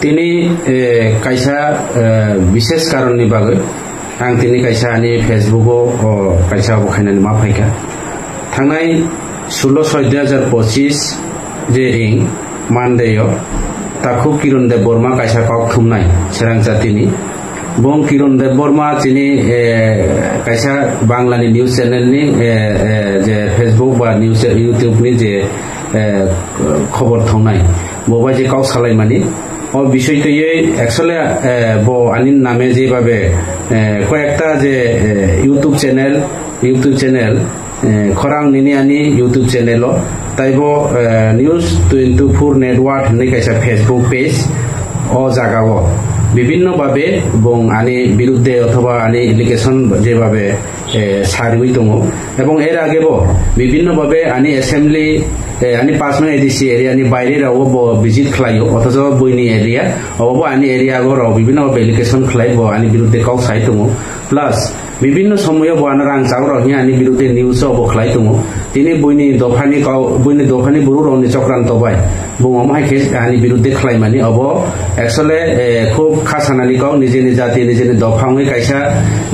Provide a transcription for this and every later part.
তিনি কাইসা বিশেষ কারণনি বাগৈ आं তিনি কাইসা आंनि फेसबुकआव कायसा बखायनानै मा फायखा थांनाय 16/6/2025 जे रिं मानदेयाव ताखु किरण देव बर्मा कायसा काव थुमनाय चिरां जातिनि बं किरण देव बर्मा जिनि कायसा बांलानि निउज चेनेलनि जे फेसबुक बा निउज इउट्यूबनि जे खबर थावनाय बबा जे काव सालायमानि ও বিষয়টিয়ে एक्चुअली बो आनी नामे जेभाবে কয়েকটা যে ইউটিউব চ্যানেল খরাং নিনি আনি ইউটিউব চ্যানেল তাইবো নিউজ 24 নেটওয়ার্ক নি কাইসা ফেসবুক পেজ ও জাগাও বিভিন্ন ভাবে বং আনি বিরুদ্ধে অথবা আনি এলিগেশন যেভাবে সার্ভে দङ এবং এর আগেও বিভিন্ন ভাবে আনি অ্যাসেম্বলি आनी 5 नং एडिसि एरियानि बायरे राव विजिट खालायो अथच बयनि एरिया अबाबो आनी एरिया गराव विभिन्न एप्लिकेशन खालायो आनी बिरुद्धे काव साइ दङ प्लस विभिन्न समय बहाना रां जावरावनि आनी बिरुद्धे निउज अब खालाय दङ तिनि बयनि दफानि बुरु रावनि चक्रान्त बाय बुङमाय के आनी बिरुद्धे खालायमानि अब एक्चुअली खूब खासानानि काव निजेनि जाति निजेनि दफाङै कायसा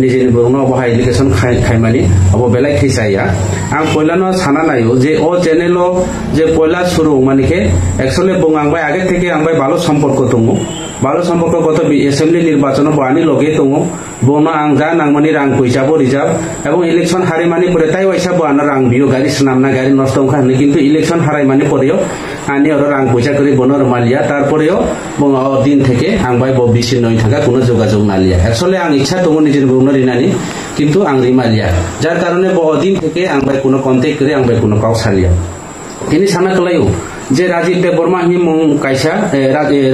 निजेनि बुरुनो अब एप्लिकेशन खायमानि अब बेलाय खैसाया आं पयलानो साना नायो जे ओ चैनेलो যে পয়লা শুরু মানেকে एक्चुअली बुंबाय आगे থেকে आंबाय ভালো সম্পর্ক দङ ভালো সম্পর্ক গত অ্যাসেম্বলি নির্বাচন বানি লগে দङ বনা आं जा नांमानि रां पैसाबो रिजार्व এবং ইলেকশন हारिमानि परे ताइ वैसा बाना रां बियो गाड़ी सुनामना गाड़ी नष्ट खाने किंतु इलेक्शन हारायमानि परेयो आनि और रां पैसा करि बनर मालिया तारपरेयो बंगा दिन থেকে आंबाय ब बिसि नय थाका कोनो जोगाजोग नालिया एक्चुअली आं इच्छा दङ निजेर बुंनो रिनानि किंतु आं रिमालिया जार कारणे ब दिन থেকে आंबाय कोनो कन्टेक्ट करि आंबाय कोनो काउसालिया তিনি সানা কলাयो যে রাজীব দেব বর্মা हि मुं कायसा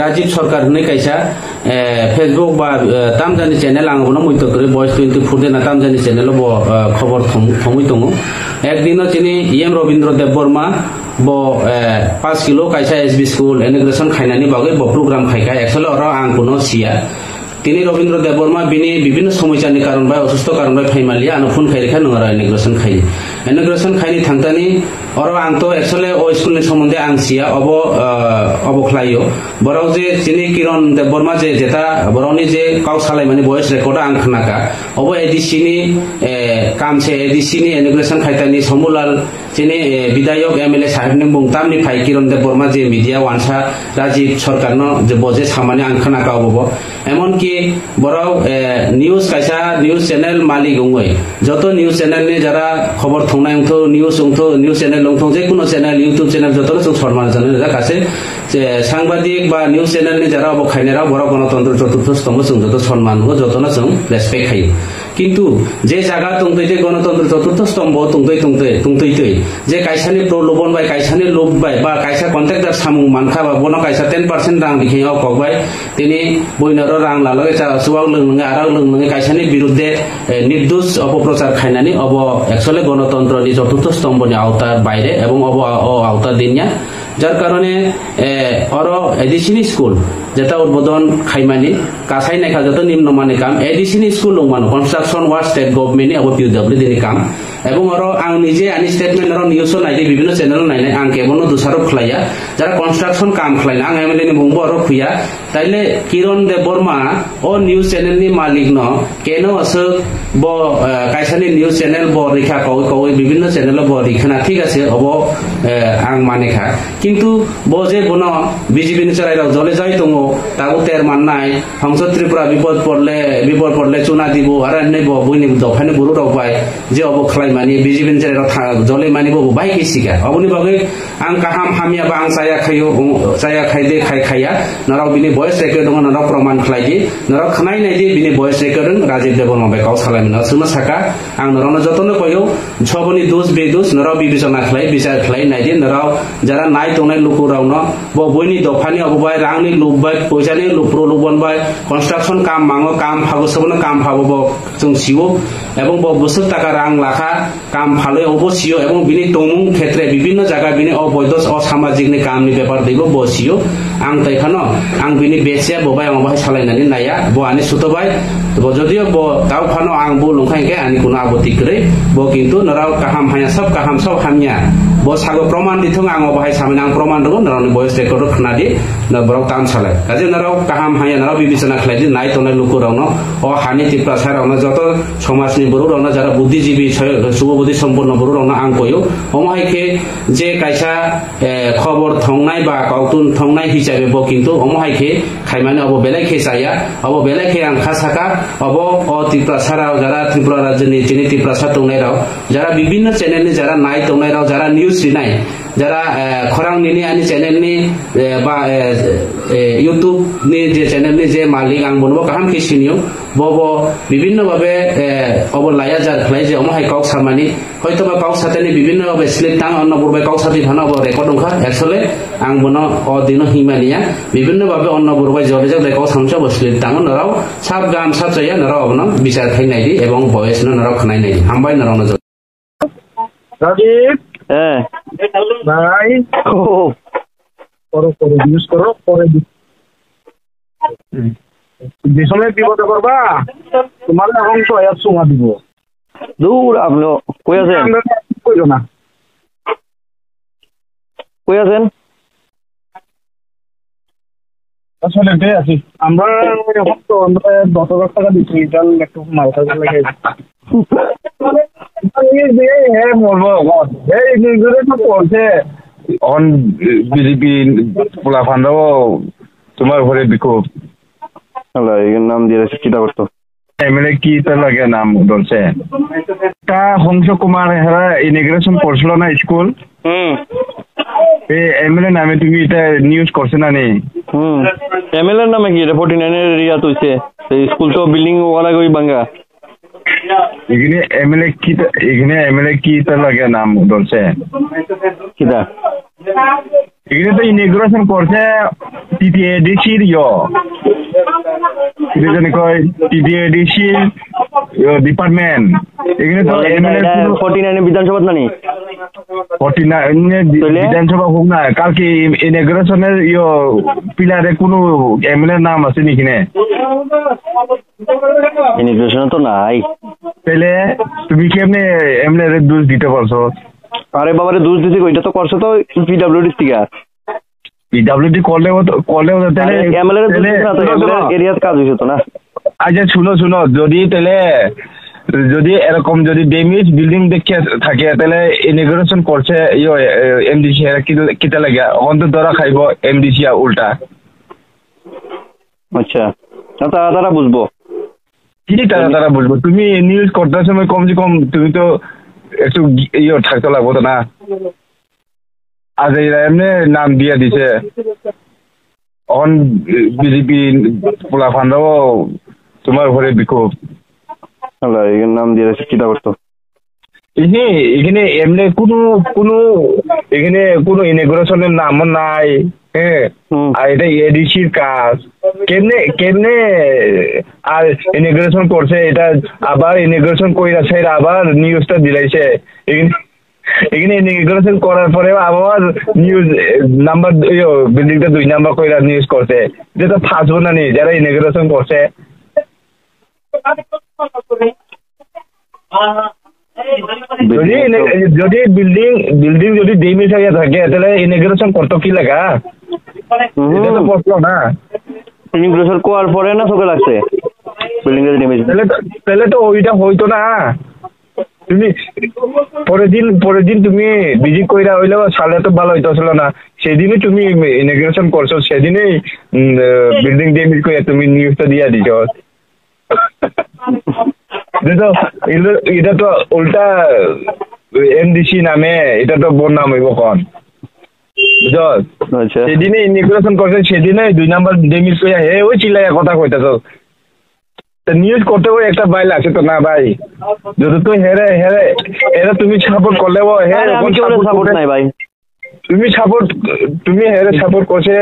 राजीव सरकार ने कायसा फेसबुक बा तामजानि चैनल आं बनो मइतो करे बॉयज 24 देना तामजानि चैनल ब खबर थमै दङ एकदिनो तिनि एम रविन्द्र देव बर्मा ब 5 किलो कायसा एसबी स्कूल इनॉग्रेशन खायनानि बागै ब प्रोग्राम खायका एक्चुअली अर आं कोनो सिया তিনি রবীন্দ্র দেব বর্মা বিনি বিভিন্ন সমস্যাनि कारण बाय असुस्थ कारण बाय फाइमालिया आनो फन खायरेखा नङा इनॉग्रेशन खायनि थांतानि और आं तो एक्चुअली ओ स्कूलनि सोमोन्दै आं सिया अब खलायो बराव जे तिनि किरण देव बर्मा जे जेता बरावनि जे काव सालायमानि भॉइस रेकर्ड आं खोनाका अब एडिसिनि काम से एडिसिनि इनॉग्रेशन खायतानि समूलाल तिनि विधायक एमएलए साहेबनि बुंतामनि फाय किरण देव बर्मा जे मीडिया वानसा राजीव सरकारनो जे बजे सामानि आं खोनाका अब एमन कि बराव निउज कायसा निउज चैनल मालिक गङै जतो निउज चैनल नि जरा खबर थंनाय उंथो निउज चैनल लंथो जे कुनो चैनल यूट्यूब चैनल जतो जों सन्मान जानो जा कासे जे सांबादिक बा निउज चैनल नि जरा अब खायनेरा बराव गणतन्त्र चतुर्थ स्तंभ जों जतो सन्मान हो जतोना जों रेसपेक्ट खायो किंतु जे जागा तंगदै गणतन्त्र चतुर्थ स्तंभ तंगदै जे कायसानि प्रलोभन बाय कायसानि लोभ बाय बा कायसा कन्ट्राक्टर सामु मानखा बा बनो कायसा 10% रां दिखैयाव कबाय तिनि बयनर रां लालगे सुवाग लोंनङै आराग लोंनङै कायसानि बिरुद्धे निर्दोष अपप्रचार खायनानि अब एक्चुअली गणतन्त्रनि चतुर्थ स्तंभनि आवतार बायरे एवं अब आवतार दिनिया जार कारणे और एडिसिनि स्कूल जेता उद्बोधन खायमानि कासाय नायखा जत निम्नमानि काम एडिसिनि स्कूल लंमानो कन्स्ट्राक्शन वार्ड स्टेट गभर्नमेन्टनि अब पिडब्ल्यू दिनि काम एवं और आं निजे आनि स्टेटमेन्ट और निउज नायदि विभिन्न चैनल नायनाय आं केबनो दुसारब खलाया जरा कन्स्ट्राक्शन काम खलायना आं एमएलए नि बुंबो और फुया ताइले किरण देव बर्मा ओ निउज चैनल नि मालिक न केनो असो ब कायसानि निउज चैनल ब रेखा कवै विभिन्न चैनल ब रेखाना ठीक আছে अब आं मानेखा किंतु ब जे बनो बीजेपी नि चराइराव जले जाय दङ तागो तेर माननाय संसद त्रिपुरा विपद पड़ले चुना दिबो आरो नै ब बयनि दफानि बुरु रावबाय जे अब खलायमानि बीजेपी नि चराइराव जले मानि ब बाय केसिका अबनि बागै आं काहाम हामिया बा आं जाया खायदे खायखाया नराव बिनि भॉइस रेकर्ड दङ नराव प्रमाण खलायदि नराव खनाय नायदि बिनि भॉइस रेकर्ड राजीव देव बर्मा बाय काव सालायमना सुना साका आं नरावनो जतनो कयो छबनि दोष बेदोष नराव बिबिचना खलाय बिचार खलाय नायदि नराव जरा नाय तंनाय लुकुरावनो ब बयनि दफानि अबबाय रांनि लुबबाय पैसानि प्रलोभन बाय कन्स्ट्राक्शन काम मांगो काम फागोसबनो काम फाबो जों सियो एवं ब बोसोर टाका रां लाखा काम फाले अबसियो एवं बिनि तमुं क्षेत्रे विभिन्न जागा बिनि अवैध असामाजिकनि कामनि पेपर दैबो बसियो आं तैखानो आं बिनि बेसिया बबाय अबाय सालायनानै नाया ब आनि सुतबाय ब जदियो ब दाव फानो आं बो लंखायके आनि कुनो आपत्ति करे ब किन्तु नराव काहाम हाया सब काहाम सब हामिया ब सागो प्रमाण दिथों आं अबाय सामने nang proman dong narau ni voice recorder khnadi na borok tam salai kaje narau kaham haya narau bibicana khlaidi nai tonai luku rauno o hani tiprasar rauno joto সমাজনি বড় রওনা যারা বুদ্ধিজীবী শুভবুদ্ধি সম্পন্ন বড় রওনা আঙ্কয়ও অমহাইকে যে কাইসা খবর থংনাই বা কাউতুন থংনাই হিসাবে ব কিন্তু অমহাইকে খাইমানে অব বেলাইখে চাইয়া অব বেলাইখে আংখা সাকা অব অ ত্রিপুরাসারাও যারা ত্রিপুরা রাজ্যনি যিনি ত্রিপুরাসা টংনাইরাও যারা বিভিন্ন চ্যানেলনি যারা নাই টংনাইরাও যারা নিউজ রিনাই যারা খরাং নিনি আনি চ্যানেলনি বা ইউটিউব নি যে চ্যানেলনি যে মালিক আং বনবো কাহাম কিসিনিও বব বিভিন্ন ভাবে অবলায়া যার খাই যে অমহাই কাউক সামানি হয়তো বা কাউক সাথে বিভিন্ন ভাবে স্লিপ টাং অন্য পূর্বে কাউক সাথে ভানো রেকর্ড অংখা একচলে আং বন অদিন হিমানিয়া বিভিন্ন ভাবে অন্য পূর্বে জবে যাক কাউক সামসা স্লিপ টাং নরাও সাব গান সাব চাইয়া নরাও অবন বিচার খাই নাইদি এবং ভয়েস নরাও খানাই নাইদি হামবাই নরাও নজ রাজীব ভাই করো ইউজ করো পরে যে সময় বিপদে করবা তোমার অংশ চুমা দিব দূর আপনি কই আছেন কইলো না কই আছেন আসলে বে আছি আমরা এখন তো 10,000 টাকা দিচ্ছি জাল একটু মালটা লাগে হ্যাঁ বলবো এই নিউজে তো পড়ছে অন বিজেপি পোলা ফান্ডাও তোমার ঘরে বিক্ষোভ নাম দিয়ে চিন্তা করতো এমএলএ কি তার লাগে নাম বলছে তা হংস কুমার হেরা ইমিগ্রেশন করছিল না স্কুল এমএলএ নামে তুমি এটা নিউজ করছে না নি এমএলএ নামে কি 49 এর রিয়াত হইছে এই স্কুল তো বিল্ডিং ওয়ালা গই বাঙ্গা এখানে এমএলএ কি তার লাগে নাম বলছে কিটা এখানে তো ইমিগ্রেশন করছে টিটিএডিসির টিটিএডিসি ডিপার্টমেন্ট এখানে তো এমএলএ 49 বিধানসভা নানি 49 বিধানসভা হোক না কালকে ইমিগ্রেশনের পিলারে কোনো এমএলএ নাম আছে নাকি না ইমিগ্রেশন তো নাই তাহলে তুমি কেমনে এমএলএ দোষ দিতে পারছো আরে বাবারে দোষ দিতে ওইটা তো করছো তো পিডব্লিউডি থেকে পিডব্লিউডি করলেও তাহলে এমএলএ এরিয়াত কাজ হইছে তো না আচ্ছা শুনো যদি এরকম যদি ড্যামেজ বিল্ডিং দেখে থাকে তাহলে ইনগ্রেশন করছে এমডিসি কিতা লাগে অন্ত ধরা খাইব এমডিসি উল্টা আচ্ছা তারা বুঝবো কি তারা বুঝবো তুমি নিউজ করতে সময় কমসে কম তুমি তো একটু থাকতে লাগবো তো না আজ এমনি নাম দিয়া দিছে অন বিজেপি পোলা ফান্ডাও তোমার ঘরে বিক্ষোভ নাম দিয়ে চিন্তা করতো এখানে এমনি কোনো ইনগ্রেশনের নাম নাই হ্যাঁ আর এটা এডিসির কাজ কেমনে আর ইনগ্রেশন করছে এটা আবার ইনগ্রেশন কইরা ছেড়ে আবার নিউজটা দিলাইছে এখানে ইনগ্রেশন করার পরে আবার নিউজ নাম্বার বিল্ডিংটা 2 নাম্বার কইরা নিউজ করছে যেটা ফাঁসবো না নি যারা ইনগ্রেশন করছে যদি বিল্ডিং যদি ড্যামেজ হয়ে থাকে তাহলে ইনগ্রেশন করতে কি লাগা এটা তো প্রশ্ন না ইনগ্রেশন করার পরে না চোখে লাগছে বিল্ডিং এর ড্যামেজ তাহলে তো ওইটা হইতো না তুমি পরের দিন তুমি ভিজিট কইরা হইলেও সালে তো ভালো হইতেছিল না সেদিনই তুমি ইনগ্রেশন করছো সেদিনই বিল্ডিং ড্যামেজ করে তুমি নিউজটা দিয়া দিছ এটা তো উল্টা এমডিসি নামে এটা তো বোন নাম হইব কন বুঝছ সেদিনে ইমিগ্রেশন করছে সেদিনে 2 নাম্বার ডেমিজ করে ওই চিল্লাইয়া কথা কইতাছ নিউজ করতেও একটা বাইল আছে তো না ভাই যদি তুই হেরে তুমি সাপোর্ট করলেও সাপোর্ট নাই ভাই তুমি হেরে সাপোর্ট করছে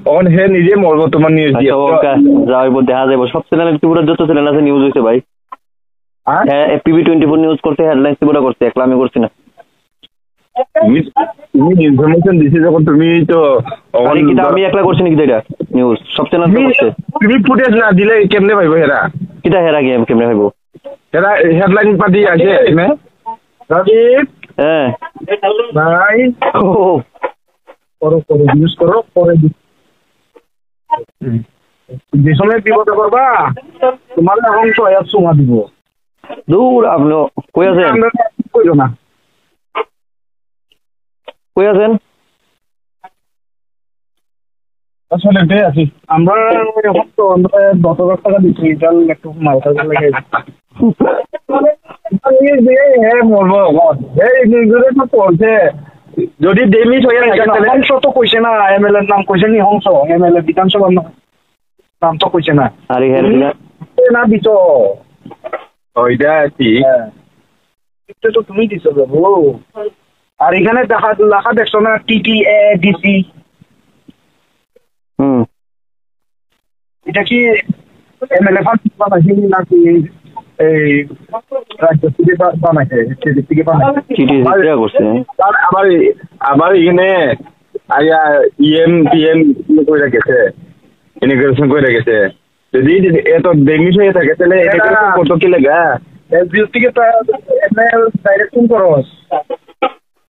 তখন হে নিজে মরবো তোমার নিউজ দিয়ে যাইব দেখা যাইব সব চ্যানেলের ত্রিপুরার যত চ্যানেল আছে নিউজ হইছে ভাই পিবি 24 নিউজ করতে হেডলাইন ত্রিপুরা করতে একলা আমি করছি না তুমি ইনফরমেশন দিছি যখন তুমি তো আমি একলা করছি নাকি এটা নিউজ সব চ্যানেল করছে তুমি ফুটেজ না দিলে কেমনে পাইবো হেরা কিটা হেরা গেম কেমনে পাইবো হেরা হেডলাইন পাতি আছে এনে রাজীব ভাই করো ইউজ করো পরে যে সময় বিপদে করবা তোমার এখন সহায়ক সুমা দিব দূর আপনি কই আছেন কইও না কই আছেন আসলে এটাই আছি আমরা এখন তো আমরা 10,000 টাকা দিচ্ছি এটা একটু মালটা লাগে হ্যাঁ বলবো এই তো পড়ছে যদি ডেমিট হয়ে থাকে হংস তো কইছে না এমএলএ এর নাম কইছে নি হংস এমএলএ বিধানসভার নাম তো কইছে না আরে হ্যাঁ না দিছ ওইটা কি এটা তো তুমি দিছো বাবু আর এখানে লেখা দেখছো না টিটিএ ডিসি এটা কি এমএলএ ফান্ড বানাইছে নাকি এই রাজ্য থেকে বানাইছে সেদিক থেকে বানাইছে আবার এখানে আয়া ইএম কইরা গেছে ইমিগ্রেশন কইরা গেছে যদি এত ডেমিট হয়ে থাকে তাহলে এটা কত কি লাগা এসবিএস থেকে ডাইরেকশন করো